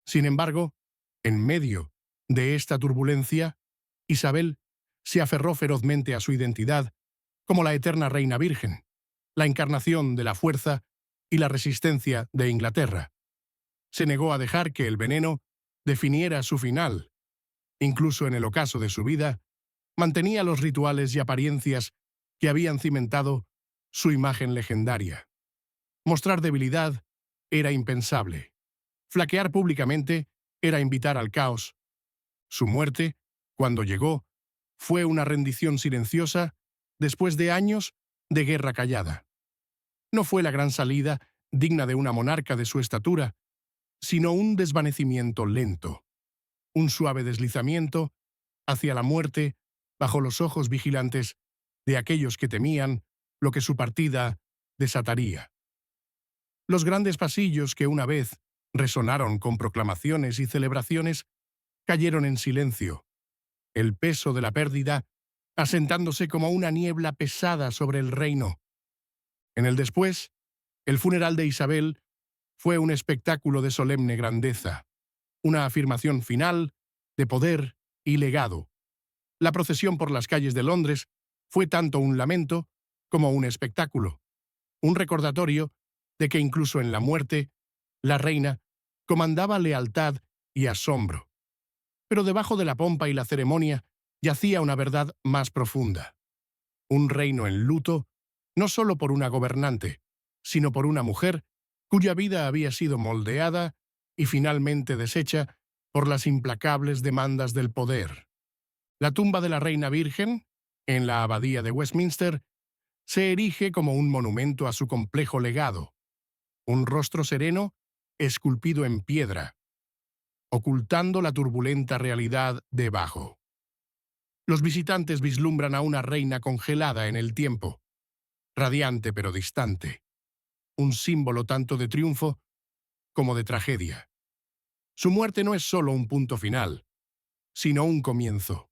Sin embargo, en medio de esta turbulencia, Isabel se aferró ferozmente a su identidad como la eterna reina virgen, la encarnación de la fuerza y la resistencia de Inglaterra. Se negó a dejar que el veneno definiera su final. Incluso en el ocaso de su vida, mantenía los rituales y apariencias que habían cimentado su imagen legendaria. Mostrar debilidad era impensable. Flaquear públicamente era invitar al caos. Su muerte, cuando llegó, fue una rendición silenciosa después de años de guerra callada. No fue la gran salida digna de una monarca de su estatura, sino un desvanecimiento lento, un suave deslizamiento hacia la muerte bajo los ojos vigilantes de aquellos que temían lo que su partida desataría. Los grandes pasillos que una vez resonaron con proclamaciones y celebraciones cayeron en silencio, el peso de la pérdida asentándose como una niebla pesada sobre el reino. En el después, el funeral de Isabel fue un espectáculo de solemne grandeza, una afirmación final de poder y legado. La procesión por las calles de Londres fue tanto un lamento como un espectáculo, un recordatorio de que incluso en la muerte, la reina comandaba lealtad y asombro. Pero debajo de la pompa y la ceremonia yacía una verdad más profunda. Un reino en luto, no solo por una gobernante, sino por una mujer cuya vida había sido moldeada y finalmente deshecha por las implacables demandas del poder. La tumba de la reina virgen, en la abadía de Westminster, se erige como un monumento a su complejo legado, un rostro sereno esculpido en piedra, ocultando la turbulenta realidad debajo. Los visitantes vislumbran a una reina congelada en el tiempo, radiante pero distante, un símbolo tanto de triunfo como de tragedia. Su muerte no es solo un punto final, sino un comienzo,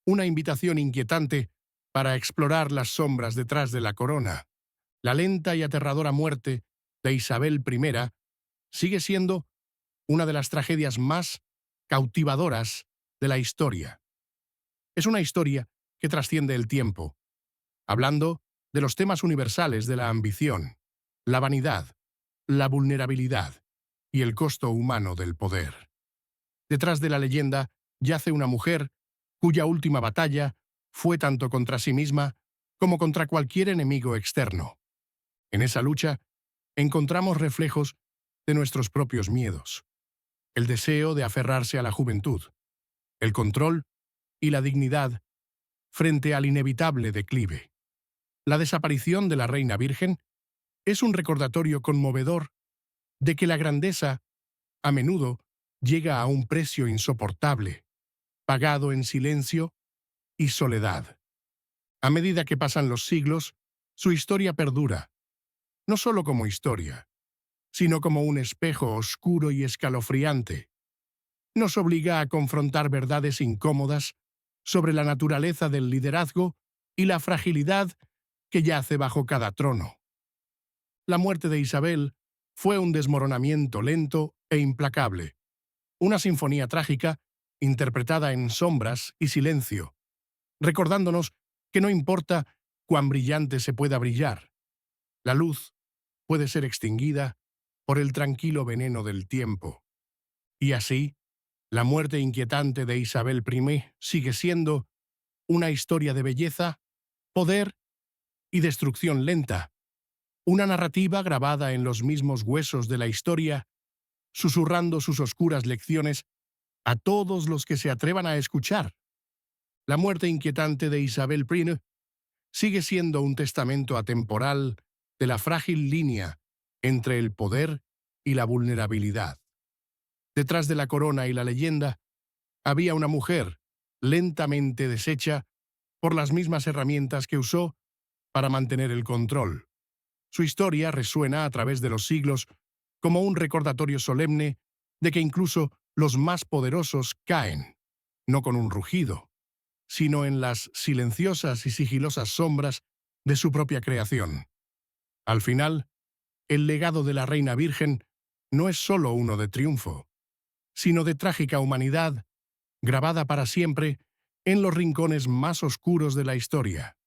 una invitación inquietante para explorar las sombras detrás de la corona. La lenta y aterradora muerte de Isabel I sigue siendo una de las tragedias más cautivadoras de la historia. Es una historia que trasciende el tiempo, hablando de los temas universales de la ambición, la vanidad, la vulnerabilidad y el costo humano del poder. Detrás de la leyenda yace una mujer cuya última batalla fue tanto contra sí misma como contra cualquier enemigo externo. En esa lucha encontramos reflejos de nuestros propios miedos, el deseo de aferrarse a la juventud, el control y la dignidad frente al inevitable declive. La desaparición de la Reina Virgen es un recordatorio conmovedor de que la grandeza, a menudo, llega a un precio insoportable, pagado en silencio y soledad. A medida que pasan los siglos, su historia perdura, no solo como historia, sino como un espejo oscuro y escalofriante. Nos obliga a confrontar verdades incómodas sobre la naturaleza del liderazgo y la fragilidad que yace bajo cada trono. La muerte de Isabel fue un desmoronamiento lento e implacable, una sinfonía trágica interpretada en sombras y silencio, recordándonos que no importa cuán brillante se pueda brillar, la luz puede ser extinguida por el tranquilo veneno del tiempo. Y así, la muerte inquietante de Isabel I sigue siendo una historia de belleza, poder y destrucción lenta, una narrativa grabada en los mismos huesos de la historia, susurrando sus oscuras lecciones a todos los que se atrevan a escuchar. La muerte inquietante de Isabel I sigue siendo un testamento atemporal de la frágil línea entre el poder y la vulnerabilidad. Detrás de la corona y la leyenda había una mujer lentamente deshecha por las mismas herramientas que usó para mantener el control. Su historia resuena a través de los siglos como un recordatorio solemne de que incluso los más poderosos caen, no con un rugido, sino en las silenciosas y sigilosas sombras de su propia creación. Al final, el legado de la Reina Virgen no es solo uno de triunfo, sino de trágica humanidad, grabada para siempre en los rincones más oscuros de la historia.